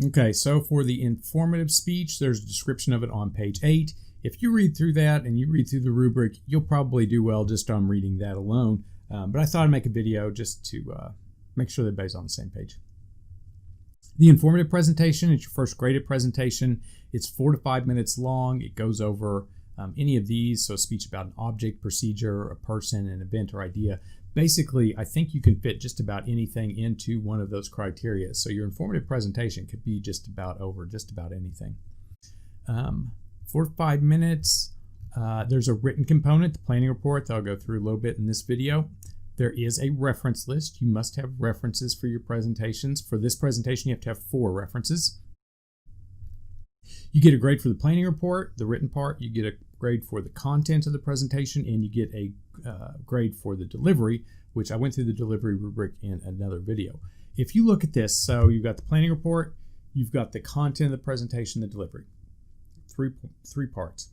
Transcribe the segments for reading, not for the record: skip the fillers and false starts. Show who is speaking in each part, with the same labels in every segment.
Speaker 1: Okay, so for the informative speech, there's a description of it on page 8. If you read through that and you read through the rubric, you'll probably do well just on reading that alone. But I thought I'd make a video just to make sure that everybody's on the same page. The informative presentation is your first graded presentation. It's 4 to 5 minutes long. It goes over any of these, so a speech about an object, procedure, a person, an event, or idea. Basically, I think you can fit just about anything into one of those criteria. So your informative presentation could be just about over just about anything. 4 to 5 minutes. There's a written component, the planning report, that I'll go through a little bit in this video. There is a reference list. You must have references for your presentations. For this presentation, you have to have 4 references. You get a grade for the planning report, the written part. You get a grade for the content of the presentation, and you get a grade for the delivery, which I went through the delivery rubric in another video. If you look at this, so you've got the planning report, you've got the content of the presentation, the delivery. Three parts.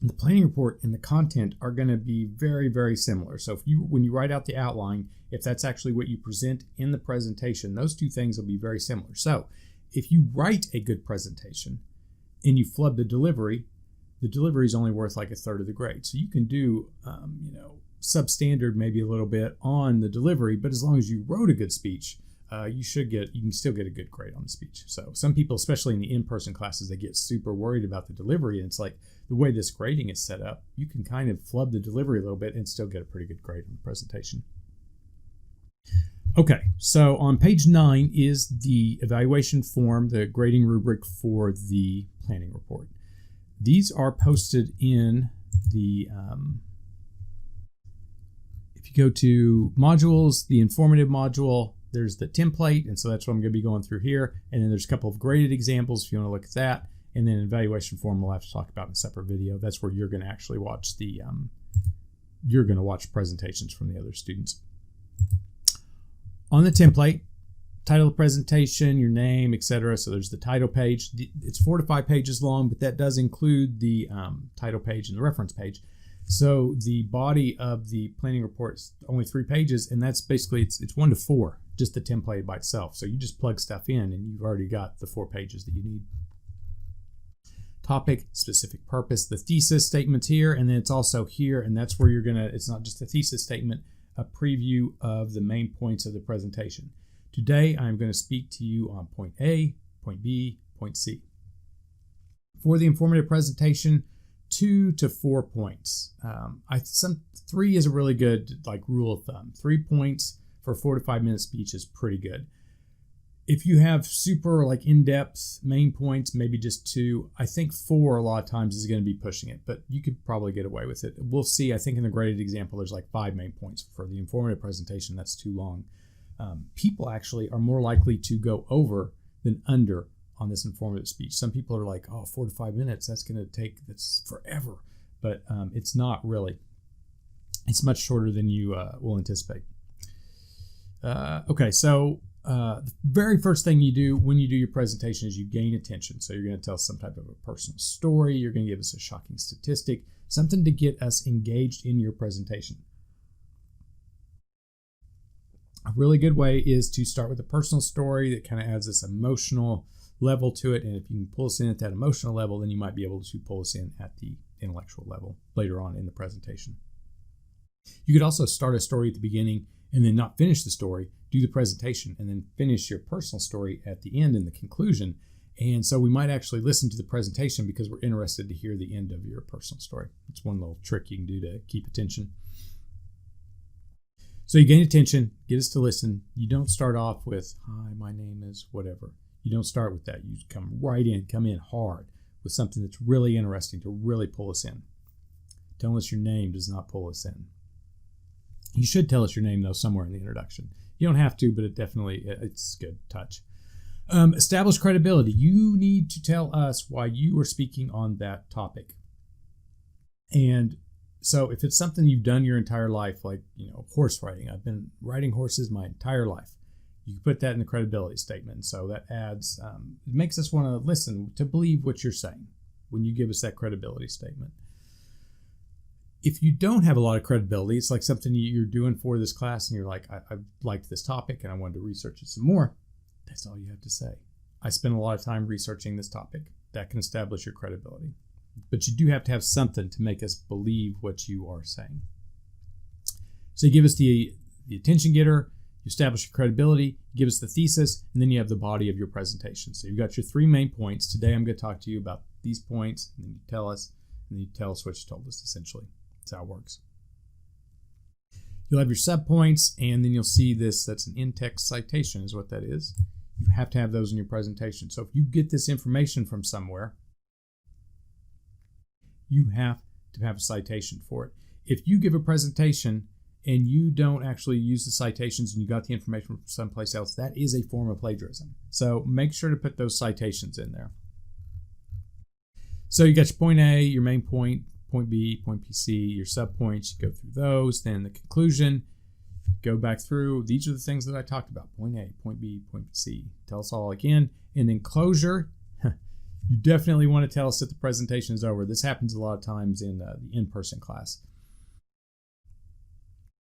Speaker 1: The planning report and the content are going to be very, very similar. So when you write out the outline, if that's actually what you present in the presentation, those two things will be very similar. So if you write a good presentation and you flub the delivery is only worth like 1/3 of the grade. So you can do, substandard maybe a little bit on the delivery, but as long as you wrote a good speech, you can still get a good grade on the speech. So some people, especially in the in-person classes, they get super worried about the delivery, and it's like the way this grading is set up, you can kind of flub the delivery a little bit and still get a pretty good grade on the presentation. Okay, so on page 9 is the evaluation form, the grading rubric for the planning report. These are posted in the, if you go to modules, the informative module, there's the template, and so that's what I'm going to be going through here. And then there's a couple of graded examples if you want to look at that. And then an evaluation form we'll have to talk about in a separate video. That's where you're going to actually watch the, you're going to watch presentations from the other students. On the template, title of the presentation, your name, etc. So there's the title page. It's 4 to 5 pages long, but that does include the title page and the reference page. So the body of the planning report is only 3 pages, and that's basically, it's 1 to 4, just the template by itself. So you just plug stuff in and you've already got the 4 pages that you need. Topic, specific purpose, the thesis statement's here, and then it's also here, and that's where you're gonna, it's not just a thesis statement, a preview of the main points of the presentation. Today, I'm going to speak to you on point A, point B, point C. For the informative presentation, 2 to 4 points. 3 is a really good rule of thumb. 3 points for a 4 to 5 minute speech is pretty good. If you have super in-depth main points, maybe just 2. I think 4 a lot of times is going to be pushing it, but you could probably get away with it. We'll see. I think in the graded example, there's 5 main points. For the informative presentation, that's too long. People actually are more likely to go over than under on this informative speech. Some people are like, oh, 4 to 5 minutes, that's forever. But it's not really. It's much shorter than you will anticipate. Okay, so the very first thing you do when you do your presentation is you gain attention. So you're going to tell some type of a personal story. You're going to give us a shocking statistic, something to get us engaged in your presentation. A really good way is to start with a personal story that kind of adds this emotional level to it. And if you can pull us in at that emotional level, then you might be able to pull us in at the intellectual level later on in the presentation. You could also start a story at the beginning and then not finish the story, do the presentation, and then finish your personal story at the end in the conclusion. And so we might actually listen to the presentation because we're interested to hear the end of your personal story. It's one little trick you can do to keep attention. So you gain attention, get us to listen. You don't start off with, hi, my name is whatever. You don't start with that. You come in hard with something that's really interesting to really pull us in. Telling us your name does not pull us in. You should tell us your name, though, somewhere in the introduction. You don't have to, but it's good touch. Establish credibility. You need to tell us why you are speaking on that topic. And so if it's something you've done your entire life, horse riding, I've been riding horses my entire life, you can put that in the credibility statement. So that adds, it makes us want to listen, to believe what you're saying when you give us that credibility statement. If you don't have a lot of credibility, it's like something you're doing for this class and you're like, I liked this topic and I wanted to research it some more. That's all you have to say. I spent a lot of time researching this topic. That can establish your credibility. But you do have to have something to make us believe what you are saying. So you give us the attention getter, you establish your credibility, you give us the thesis, and then you have the body of your presentation. So you've got your 3 main points. Today I'm going to talk to you about these points, and then you tell us, and then you tell us what you told us, essentially. That's how it works. You'll have your subpoints, and then you'll see this. That's an in-text citation is what that is. You have to have those in your presentation. So if you get this information from somewhere, you have to have a citation for it. If you give a presentation and you don't actually use the citations and you got the information from someplace else, that is a form of plagiarism. So make sure to put those citations in there. So you got your point A, your main point, point B, point C, your subpoints, you go through those, then the conclusion, go back through. These are the things that I talked about, point A, point B, point C. Tell us all again. And then closure, you definitely want to tell us that the presentation is over. This happens a lot of times in the in-person class.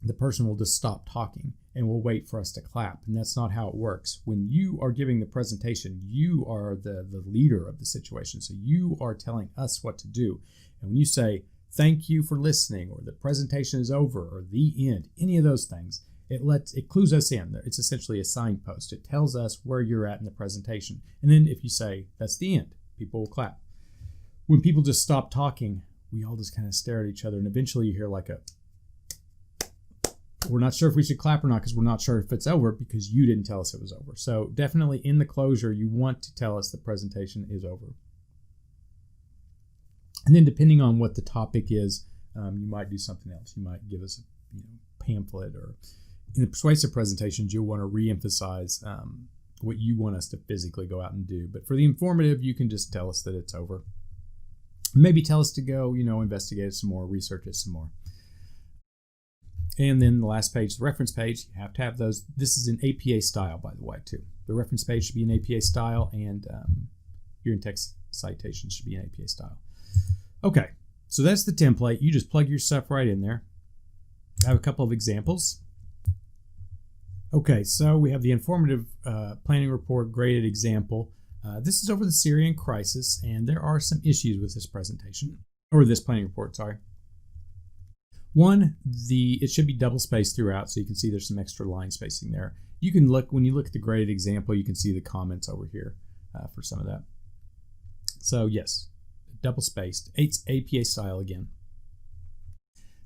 Speaker 1: The person will just stop talking and will wait for us to clap, and that's not how it works. When you are giving the presentation, you are the leader of the situation, so you are telling us what to do. And when you say, thank you for listening, or the presentation is over, or the end, any of those things, it clues us in. It's essentially a signpost. It tells us where you're at in the presentation. And then if you say, that's the end, people will clap. When people just stop talking, we all just kind of stare at each other, and eventually you hear like a, we're not sure if we should clap or not because we're not sure if it's over because you didn't tell us it was over. So definitely in the closure, you want to tell us the presentation is over. And then depending on what the topic is, you might do something else. You might give us a pamphlet, or in the persuasive presentations, you'll want to re-emphasize what you want us to physically go out and do. But for the informative, you can just tell us that it's over. Maybe tell us to go, investigate it some more, research it some more. And then the last page, the reference page, you have to have those. This is an APA style, by the way, too. The reference page should be an APA style, and your in-text citation should be an APA style. Okay, so that's the template. You just plug your stuff right in there. I have a couple of examples. Okay, so we have the informative planning report graded example. This is over the Syrian crisis, and there are some issues with this presentation, or this planning report, sorry. One, it should be double spaced throughout, so you can see there's some extra line spacing there. You can look, when you look at the graded example, you can see the comments over here for some of that. So yes, double spaced. It's APA style again.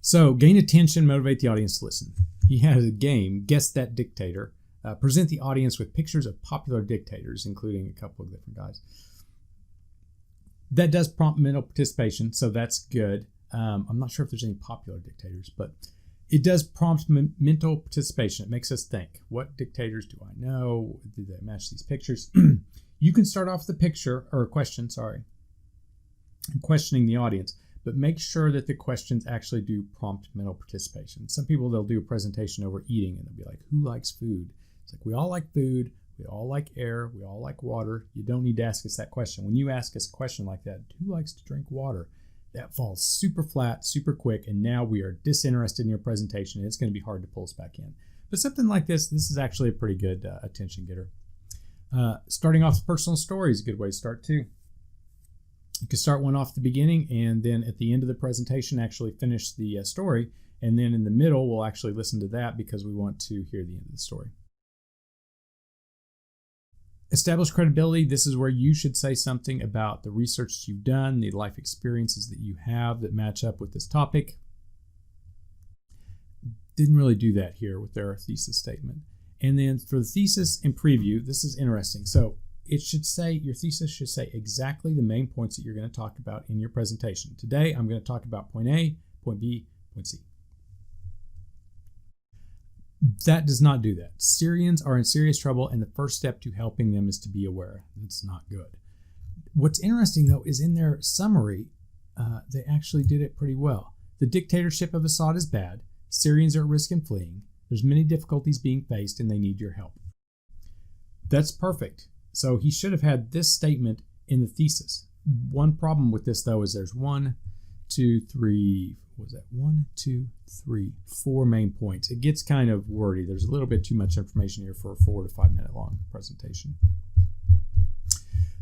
Speaker 1: So gain attention, motivate the audience to listen. He has a game, Guess That Dictator. Present the audience with pictures of popular dictators, including a couple of different guys. That does prompt mental participation, so that's good. I'm not sure if there's any popular dictators, but it does prompt mental participation. It makes us think, what dictators do I know? Did they match these pictures? You can start off the picture, or a question, sorry, questioning the audience, but make sure that the questions actually do prompt mental participation. Some people, they'll do a presentation over eating, and they'll be like, who likes food? It's like, we all like food, we all like air, we all like water. You don't need to ask us that question. When you ask us a question like that, who likes to drink water? That falls super flat, super quick, and now we are disinterested in your presentation, and it's going to be hard to pull us back in. But something like this is actually a pretty good attention getter. Starting off with personal story is a good way to start too. You can start one off at the beginning, and then at the end of the presentation actually finish the story, and then in the middle we'll actually listen to that because we want to hear the end of the story. Establish credibility. This is where you should say something about the research you've done, the life experiences that you have that match up with this topic. Didn't really do that here with their thesis statement. And then for the thesis and preview, this is interesting. So it should say, your thesis should say exactly the main points that you're going to talk about in your presentation. Today, I'm going to talk about point A, point B, point C. That does not do that. Syrians are in serious trouble, and the first step to helping them is to be aware. It's not good. What's interesting, though, is in their summary, they actually did it pretty well. The dictatorship of Assad is bad. Syrians are at risk in fleeing. There's many difficulties being faced, and they need your help. That's perfect. So he should have had this statement in the thesis. One problem with this, though, is there's 4 main points. It gets kind of wordy. There's a little bit too much information here for a 4 to 5 minute long presentation.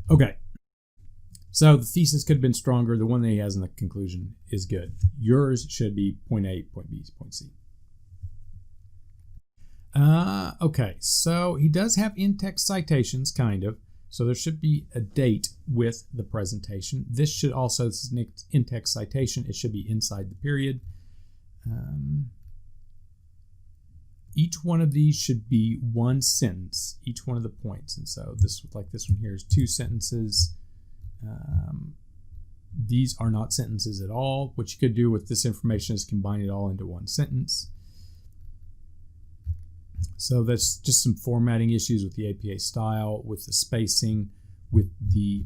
Speaker 1: Okay. So the thesis could have been stronger. The one that he has in the conclusion is good. Yours should be point A, point B, point C. Okay, so he does have in-text citations, kind of. So there should be a date with the presentation. This should also, this is an in-text citation. It should be inside the period. Each one of these should be one sentence, each one of the points. And so this, like this one here, is 2 sentences. These are not sentences at all. What you could do with this information is combine it all into one sentence. So that's just some formatting issues with the APA style, with the spacing, with the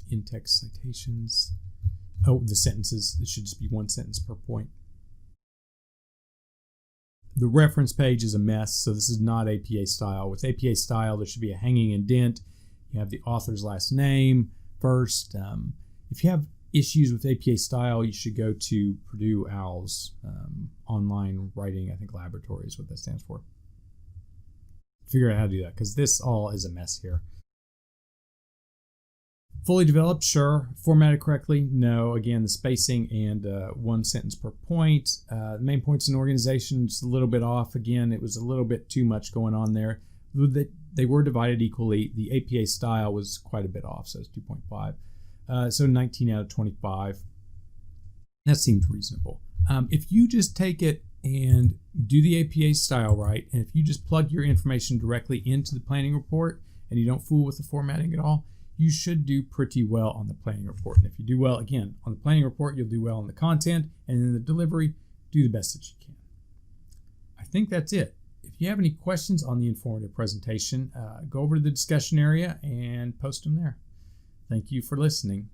Speaker 1: in-text citations. Oh, the sentences. It should just be one sentence per point. The reference page is a mess, so this is not APA style. With APA style, there should be a hanging indent. You have the author's last name first. If you have issues with APA style, you should go to Purdue OWL's online writing, I think, laboratory is what that stands for. Figure out how to do that, because this all is a mess here. Fully developed, sure. Formatted correctly, no. Again, the spacing and one sentence per point. The main points in organization is a little bit off. Again, it was a little bit too much going on there. They were divided equally. The APA style was quite a bit off, so it's 2.5. So 19 out of 25. That seems reasonable. If you just take it and do the APA style right, and if you just plug your information directly into the planning report and you don't fool with the formatting at all, you should do pretty well on the planning report. And if you do well, again, on the planning report, you'll do well on the content, and in the delivery, do the best that you can. I think that's it. If you have any questions on the informative presentation, go over to the discussion area and post them there. Thank you for listening.